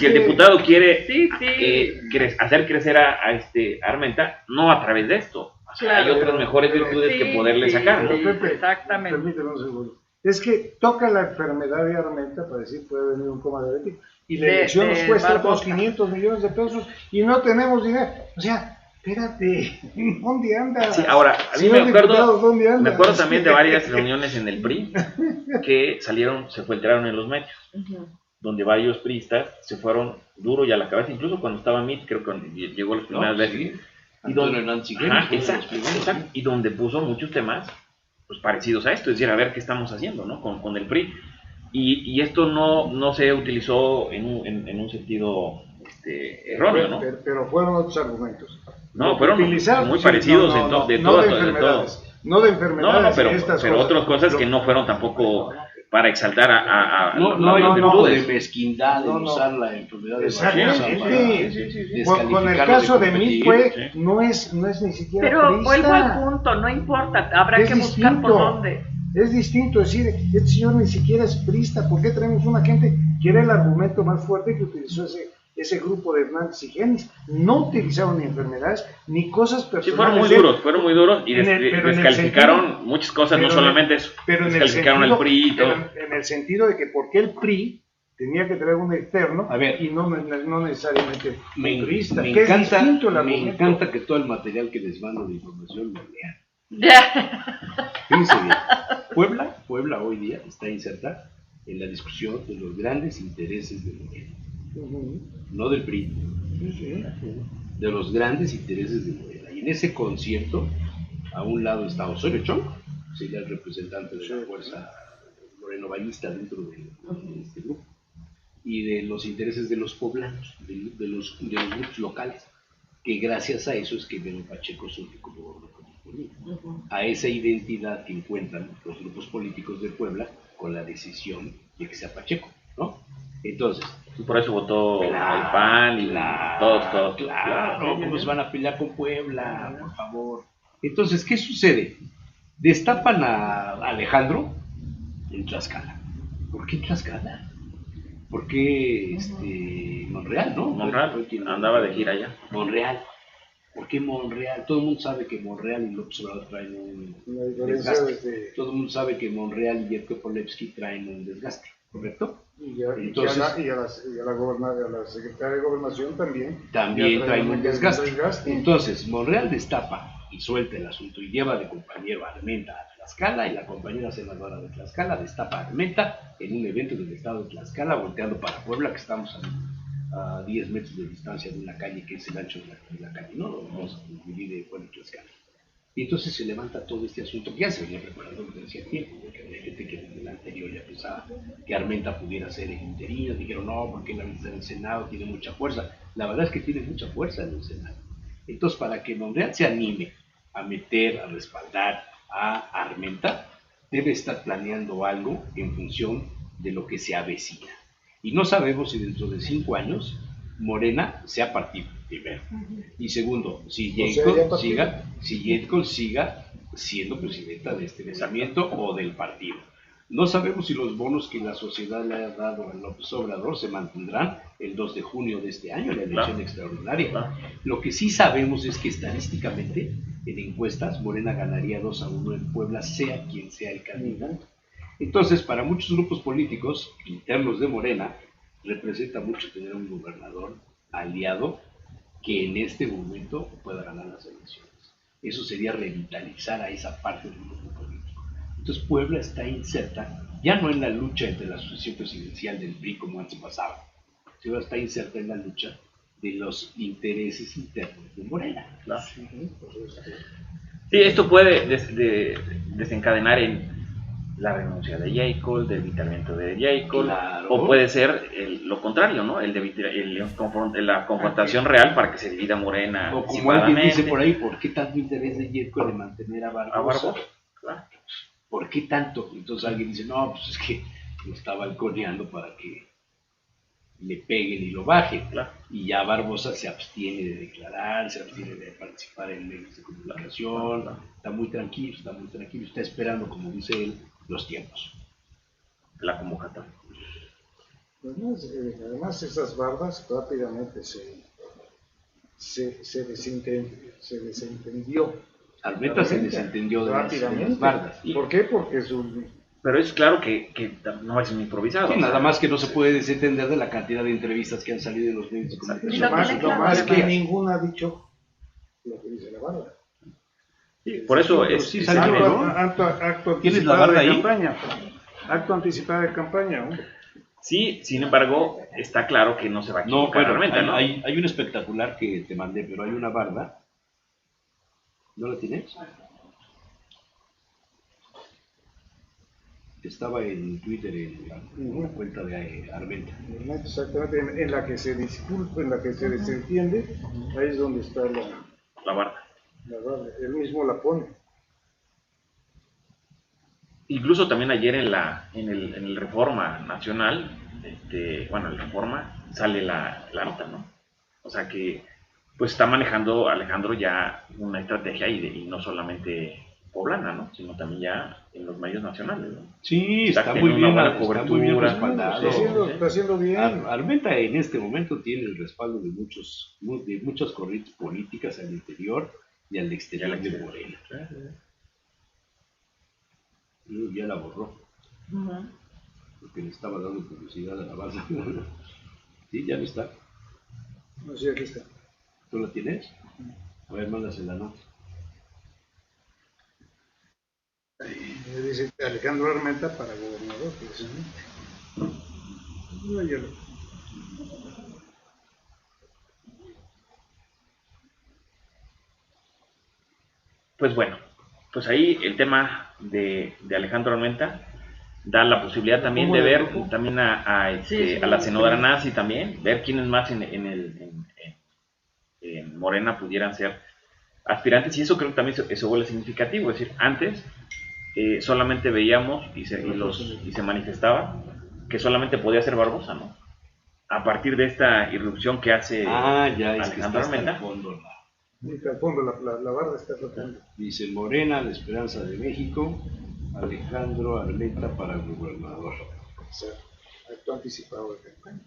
Speaker 5: el diputado quiere hacer crecer a Armenta, no a través de esto. Hay otras mejores virtudes que poderle sacar, ¿no?
Speaker 3: Pepe,
Speaker 6: exactamente.
Speaker 3: Permíteme un segundo. Es que toca la enfermedad de Armenta para decir puede venir un coma diabético. Y la elección nos cuesta otros 500 millones de pesos y no tenemos dinero. O sea, espérate, ¿dónde andas?
Speaker 5: Sí, ahora, a mí me acuerdo también de varias reuniones en el PRI que se filtraron en los medios, donde varios priistas se fueron duro y a la cabeza, incluso cuando estaba Mitt, creo que llegó las primeras veces. Y donde puso muchos temas pues parecidos a esto, es decir, a ver qué estamos haciendo, ¿no? Con el PRI. Y esto no se utilizó en un sentido erróneo, ¿no?
Speaker 3: Pero fueron otros argumentos.
Speaker 5: No, fueron muy parecidos de todo.
Speaker 3: No de enfermedades.
Speaker 5: Pero otras cosas que no fueron tampoco para exaltar a
Speaker 2: de mezquindad, de usar la enfermedad de
Speaker 3: con el caso de mí no es ni siquiera
Speaker 6: pero
Speaker 3: priista.
Speaker 6: Vuelvo al punto, no importa, habrá que buscar por dónde.
Speaker 3: Es distinto decir, este señor ni siquiera es priista, ¿por qué tenemos una gente que era el argumento más fuerte que utilizó ese grupo de Hernández y Genis? No utilizaron ni enfermedades ni cosas personales.
Speaker 5: Sí, fueron muy duros y descalificaron muchas cosas, no solamente eso.
Speaker 3: Pero
Speaker 5: descalificaron el PRI y todo.
Speaker 3: En el sentido de que por qué el PRI tenía que traer un externo y no necesariamente un priista.
Speaker 2: Me encanta que todo el material que les mando de información lo lean. Fíjense bien, Puebla hoy día está inserta en la discusión de los grandes intereses del Morena, no del PRI, de los grandes intereses de Morena. Y en ese concierto, a un lado está Osorio Chong, sería el representante de la fuerza morenovallista dentro de este grupo, y de los intereses de los poblanos, de los grupos locales, que gracias a eso es que Beno Pacheco surge como a esa identidad que encuentran los grupos políticos de Puebla con la decisión de que sea Pacheco, ¿no? Entonces,
Speaker 5: por eso votó el PAN y todos.
Speaker 2: Claro, ¿cómo se van a pelear con Puebla? Por favor. Entonces, ¿qué sucede? Destapan a Alejandro en Tlaxcala. ¿Por qué Tlaxcala? ¿Por qué Monreal, no?
Speaker 5: Monreal, andaba de gira allá.
Speaker 2: Monreal. ¿Por qué Monreal? Todo el mundo sabe que Monreal y López Obrador traen un desgaste. Todo el mundo sabe que Monreal y Yerko Polevsky traen un desgaste, ¿correcto?
Speaker 3: Entonces, y a la secretaria de Gobernación también
Speaker 2: traen un desgaste. Entonces, Monreal destapa y suelta el asunto y lleva de compañero a Armenta a Tlaxcala, y la compañera senadora de Tlaxcala destapa a Armenta en un evento del estado de Tlaxcala, volteando para Puebla, que estamos a 10 metros de distancia de una calle que es el ancho de la calle, ¿no? Lo vamos a dividir de Puebla y Tlaxcala. Y entonces se levanta todo este asunto, que ya se venía preparando desde hacía tiempo, porque había gente que en el anterior ya pensaba que Armenta pudiera ser el interino, dijeron no, porque él ahorita en el Senado tiene mucha fuerza. La verdad es que tiene mucha fuerza en el Senado. Entonces, para que Monreal se anime a meter, a respaldar a Armenta, debe estar planeando algo en función de lo que se avecina. Y no sabemos si dentro de 5 años Morena sea partido, primero. Y segundo, si Yetko siga siendo presidenta de este pensamiento o del partido. No sabemos si los bonos que la sociedad le ha dado a López Obrador se mantendrán el 2 de junio de este año, la elección extraordinaria. Lo que sí sabemos es que estadísticamente, en encuestas, Morena ganaría 2-1 en Puebla, sea quien sea el candidato. Entonces, para muchos grupos políticos internos de Morena, representa mucho tener un gobernador aliado que en este momento pueda ganar las elecciones. Eso sería revitalizar a esa parte del grupo político. Entonces Puebla está inserta, ya no en la lucha entre la sucesión presidencial del PRI como antes pasaba, sino está inserta en la lucha de los intereses internos de Morena.
Speaker 5: Claro. Sí, esto puede desencadenar en la renuncia de Jacob, debilitamiento de Jacob,
Speaker 2: Claro.
Speaker 5: O puede ser lo contrario, ¿no? La confrontación real para que se divida Morena.
Speaker 2: O como alguien dice por ahí, ¿por qué tanto interés de Jacob de mantener a Barbosa?
Speaker 5: Claro.
Speaker 2: ¿Por qué tanto? Entonces alguien dice, no, pues es que lo está balconeando para que le peguen y lo bajen.
Speaker 5: Claro.
Speaker 2: Y ya Barbosa se abstiene de declarar, se abstiene de participar en medios de comunicación, está muy tranquilo, está esperando, como dice él, los tiempos.
Speaker 5: La convocatoria.
Speaker 3: Además esas bardas rápidamente se desentendió.
Speaker 2: Armenta se desentendió de las bardas.
Speaker 3: ¿Por qué? Porque
Speaker 5: Pero es claro que no es un improvisado.
Speaker 2: Sí, nada más que no se puede desentender de la cantidad de entrevistas que han salido en los medios de comunicación.
Speaker 3: no más que ninguna ha dicho lo que dice la barda.
Speaker 5: Sí, por eso
Speaker 2: sí salió, ¿no?
Speaker 3: Acto
Speaker 2: ¿Tienes la barda ahí?
Speaker 3: Acto anticipado de campaña, ¿no?
Speaker 5: Sí, sin embargo, está claro que no se va a equivocar.
Speaker 2: No, bueno,
Speaker 5: realmente, ¿no?
Speaker 2: hay un espectacular que te mandé, pero hay una barda. ¿No la tienes? Estaba en Twitter en la cuenta de Armenta.
Speaker 3: Exactamente, en la que se disculpa, en la que se desentiende, ahí es donde está
Speaker 5: La barda.
Speaker 3: la barda. Él mismo la pone.
Speaker 5: Incluso también ayer en el Reforma Nacional, el Reforma, sale la nota, ¿no? O sea que pues está manejando Alejandro ya una estrategia y no solamente poblana, ¿no? Sino también ya en los medios nacionales, ¿no?
Speaker 2: Sí, está muy bien respaldado.
Speaker 3: Está haciendo bien.
Speaker 2: Armenta en este momento tiene el respaldo de muchas corrientes políticas al interior y al exterior de Morena. Ya la borró, porque le estaba dando publicidad a la base. Sí, ya no está.
Speaker 3: No sé, aquí está.
Speaker 2: ¿Tú la tienes? A ver, mándasela, ¿no?
Speaker 3: Dice Alejandro Armenta para gobernador, precisamente.
Speaker 5: Pues bueno, pues ahí el tema de Alejandro Armenta da la posibilidad también de ver también a la senadora Nazi también, ver quiénes más en Morena pudieran ser aspirantes, y eso creo que también eso vuelve significativo. Es decir, antes solamente veíamos y se manifestaba que solamente podía ser Barbosa, ¿no? A partir de esta irrupción que hace Alejandro Armenta.
Speaker 3: Al fondo la barra está flotando.
Speaker 2: Dice Morena, la esperanza de México, Alejandro Armenta para gobernador.
Speaker 3: O sea, acto anticipado de campaña.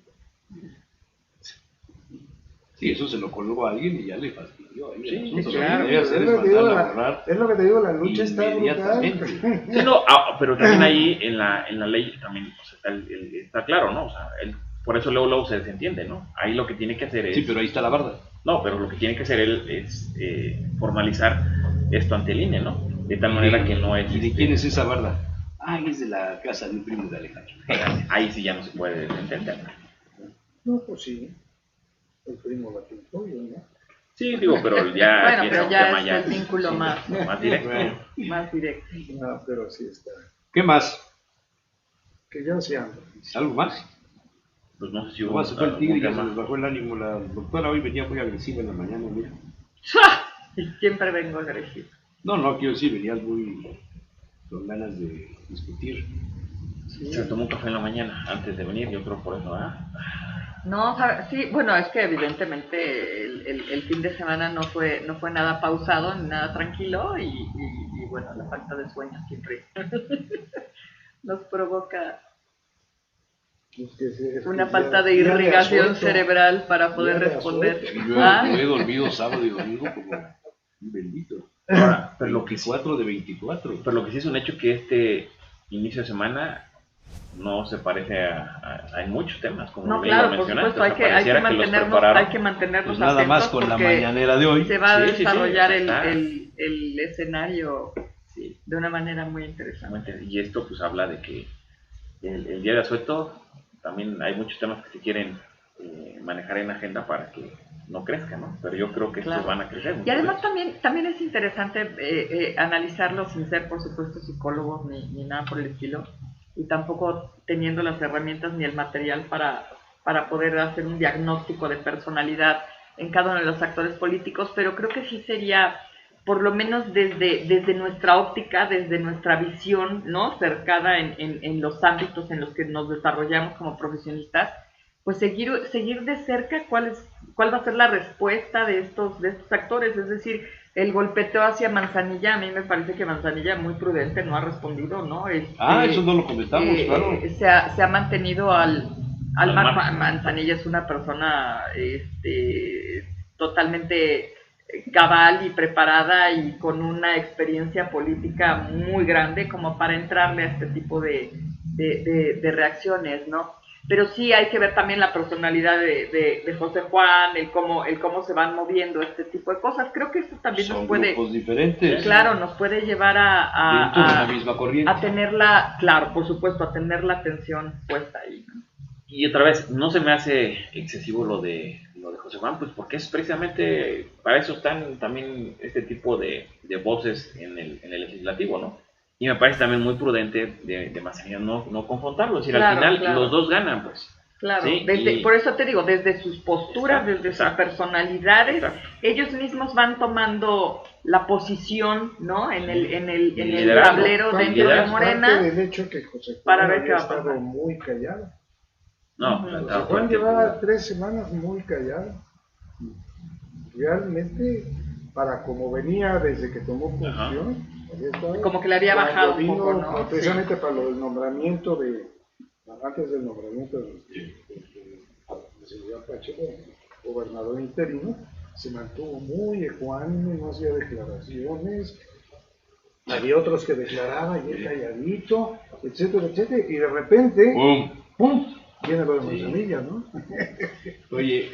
Speaker 2: Sí, eso se lo colgó a alguien y ya le fastidió.
Speaker 3: Sí, claro. Es lo que te digo, la lucha está brutal.
Speaker 5: Sí, no, pero también ahí en la ley también está claro, ¿no? O sea, por eso luego se desentiende, ¿no? Ahí lo que tiene que hacer es...
Speaker 2: Sí, pero ahí está la barda.
Speaker 5: No, pero lo que tiene que hacer él es formalizar esto ante el INE, ¿no? De tal manera que no es...
Speaker 2: ¿Y de quién es esa barda? Es de la casa de un primo de Alejandro.
Speaker 5: Ahí sí ya no se puede entender.
Speaker 3: No, pues sí. El primo la pintó, ¿no?
Speaker 5: Sí, digo, pero ya
Speaker 6: Bueno,
Speaker 5: tiene
Speaker 6: pero
Speaker 5: un
Speaker 6: ya
Speaker 5: tema
Speaker 6: es el vínculo más
Speaker 5: directo.
Speaker 6: más directo.
Speaker 3: No, pero sí está.
Speaker 2: ¿Qué más?
Speaker 3: Que ya se anda.
Speaker 2: ¿Algo más?
Speaker 5: Pues no sé si hubo
Speaker 2: Nomás se fue el tigre y ya se
Speaker 5: algún
Speaker 2: nos bajó el ánimo. La doctora hoy venía muy agresiva en la mañana, mira.
Speaker 6: Y siempre vengo agresivo.
Speaker 2: No, quiero decir, venías muy con ganas de discutir.
Speaker 5: Se tomó un café en la mañana antes de venir, yo creo por eso, ¿ah?
Speaker 6: No, sí, bueno, es que evidentemente el fin de semana no fue nada pausado ni nada tranquilo y bueno, la falta de sueño siempre nos provoca una falta de irrigación cerebral para poder responder.
Speaker 2: Yo he dormido sábado y domingo como un bendito.
Speaker 5: Ahora, pero lo que
Speaker 2: 24 de 24.
Speaker 5: Pero lo que sí es un hecho que este inicio de semana no se parece a en muchos temas, como
Speaker 6: No,
Speaker 5: bien
Speaker 6: claro,
Speaker 5: lo
Speaker 6: por
Speaker 5: mencionaste.
Speaker 6: supuesto, hay que mantenernos
Speaker 2: Pues nada más
Speaker 6: atentos
Speaker 2: con la
Speaker 6: porque
Speaker 2: mañanera de hoy.
Speaker 6: se va a
Speaker 5: Sí, sí,
Speaker 6: desarrollar
Speaker 5: está.
Speaker 6: el escenario de una manera muy interesante.
Speaker 5: Y esto pues habla de que el día de asueto también hay muchos temas que se quieren manejar en agenda para que no crezca, ¿no? Pero yo creo que estos van a crecer.
Speaker 6: Y además también es interesante analizarlo sin ser, por supuesto, psicólogos ni nada por el estilo, y tampoco teniendo las herramientas ni el material para poder hacer un diagnóstico de personalidad en cada uno de los actores políticos, pero creo que sí sería, por lo menos desde nuestra óptica, desde nuestra visión, ¿no?, cercada en los ámbitos en los que nos desarrollamos como profesionistas, pues seguir de cerca cuál va a ser la respuesta de estos actores. Es decir, el golpeteo hacia Manzanilla, a mí me parece que Manzanilla muy prudente no ha respondido, ¿no?
Speaker 2: Eso no lo comentamos, claro.
Speaker 6: Se ha mantenido al margen. Manzanilla es una persona totalmente cabal y preparada y con una experiencia política muy grande como para entrarle a este tipo de reacciones, ¿no? Pero sí hay que ver también la personalidad de José Juan, el cómo se van moviendo este tipo de cosas. Creo que esto también
Speaker 2: Son
Speaker 6: nos puede,
Speaker 2: grupos diferentes.
Speaker 6: claro, nos puede llevar
Speaker 2: Dentro de la misma corriente.
Speaker 6: a tenerla, claro, por supuesto, a tener la atención puesta ahí, ¿no?
Speaker 5: Y otra vez, no se me hace excesivo lo de José Juan, pues porque es precisamente, para eso están también este tipo de voces en el legislativo, ¿no? Y me parece también muy prudente de Manzanilla no confrontarlo, es decir, al final los dos ganan, pues.
Speaker 6: Claro,
Speaker 5: ¿sí?
Speaker 6: por eso te digo, desde sus posturas, desde sus personalidades, ellos mismos van tomando la posición, ¿no?, en el tablero dentro de Morena,
Speaker 3: del hecho que José Juan
Speaker 6: para ver qué va a
Speaker 3: estado
Speaker 6: pasar.
Speaker 3: muy callado.
Speaker 5: No,
Speaker 3: José Juan llevaba 3 semanas muy callado. Realmente, para como venía desde que tomó posición,
Speaker 6: como que le había bajado un poco, ¿no?
Speaker 3: Precisamente para lo del nombramiento antes del nombramiento del señor Pacheco, gobernador interino, se mantuvo muy ecuánime, no hacía declaraciones. Había otros que declaraban y él calladito, etcétera, etcétera, y de repente, ¡pum! Viene lo de Manzanilla, ¿no?
Speaker 2: Oye,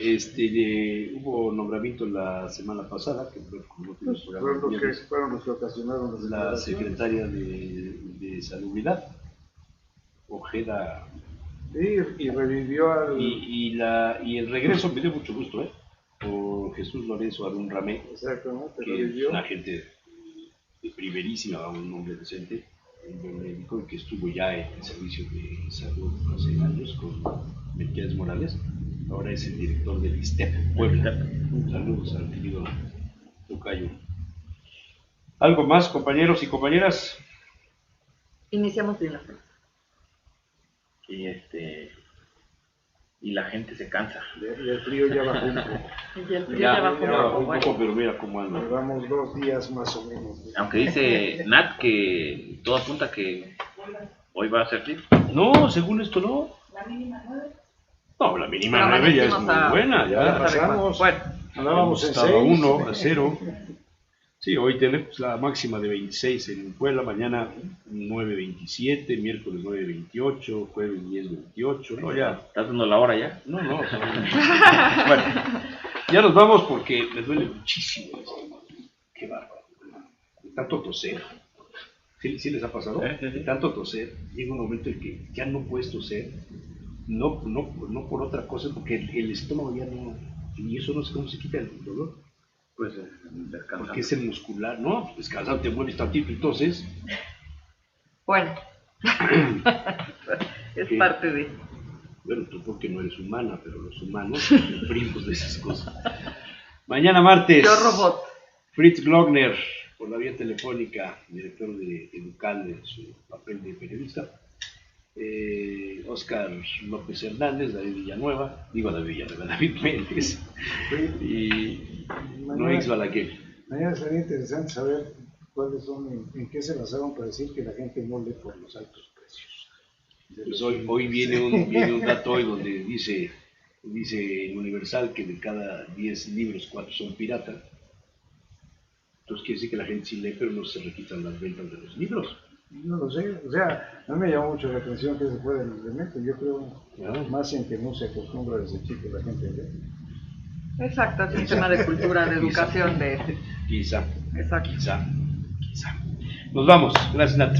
Speaker 2: hubo nombramiento la semana pasada, que fue como
Speaker 3: fueron los que ocasionaron
Speaker 2: la secretaria de Salubridad, Ojeda.
Speaker 3: Sí, y revivió al...
Speaker 2: Y el regreso me dio mucho gusto, por Jesús Lorenzo Arún Ramé, que es una gente de primerísima, un hombre decente, un médico que estuvo ya en el servicio de salud hace años con Melquiades Morales, ahora es el director del ISTEP Puebla. Saludos al querido tocayo. ¿Algo más, compañeros y compañeras?
Speaker 6: Iniciamos bien la frase.
Speaker 5: Y la gente se cansa.
Speaker 3: Y el frío ya bajó un poco.
Speaker 6: Y el frío ya bajó
Speaker 2: un poco, pero mira cómo anda.
Speaker 3: Llevamos 2 días más o menos.
Speaker 5: Aunque dice Nat que todo apunta que hoy va a ser frío.
Speaker 2: No, según esto no. ¿La mínima 9? No, la mínima 9 ya es muy buena. Ya
Speaker 3: pasamos.
Speaker 2: Bueno,
Speaker 3: andábamos en
Speaker 2: estaba
Speaker 3: 6.
Speaker 2: 1 a 0. Sí, hoy tenemos la máxima de 26 en Puebla, mañana 9:27, miércoles 9:28, jueves 10:28. No, ya.
Speaker 5: ¿Estás dando la hora ya?
Speaker 2: No. Bueno, ya nos vamos porque me duele muchísimo esto. Qué bárbaro. Tanto toser. ¿Sí les ha pasado? Tanto toser. Llega un momento en que ya no puedes toser. No por otra cosa, porque el estómago ya no. Y eso no sé cómo se quita el dolor.
Speaker 5: Pues descansando.
Speaker 2: Porque es el muscular, ¿no? Descansando, te mueves tantito, entonces.
Speaker 6: Bueno, es
Speaker 2: ¿Qué?
Speaker 6: parte de...
Speaker 2: Bueno, tú porque no eres humana, pero los humanos sufrimos de esas cosas. Mañana martes,
Speaker 6: Yo robot.
Speaker 2: Fritz Glockner, por la vía telefónica, director de Educal en su papel de periodista. Oscar López Hernández, David Villanueva, David Méndez y Noix Balaguer.
Speaker 3: Mañana sería interesante saber cuáles son, en qué se basaron para decir que la gente no lee por los altos precios.
Speaker 2: Pues hoy viene un dato hoy donde dice en Universal que de cada 10 libros 4 son piratas. Entonces quiere decir que la gente sí lee, pero no se registran las ventas de los libros.
Speaker 3: No lo sé, o sea, a mí me llamó mucho la atención que se fue del elemento. Yo creo más en que no se acostumbra desde chico la gente a leer.
Speaker 6: Exacto, es un tema de cultura, de educación, de...
Speaker 2: Quizá.
Speaker 6: Exacto.
Speaker 2: Quizá. Nos vamos. Gracias, Nat.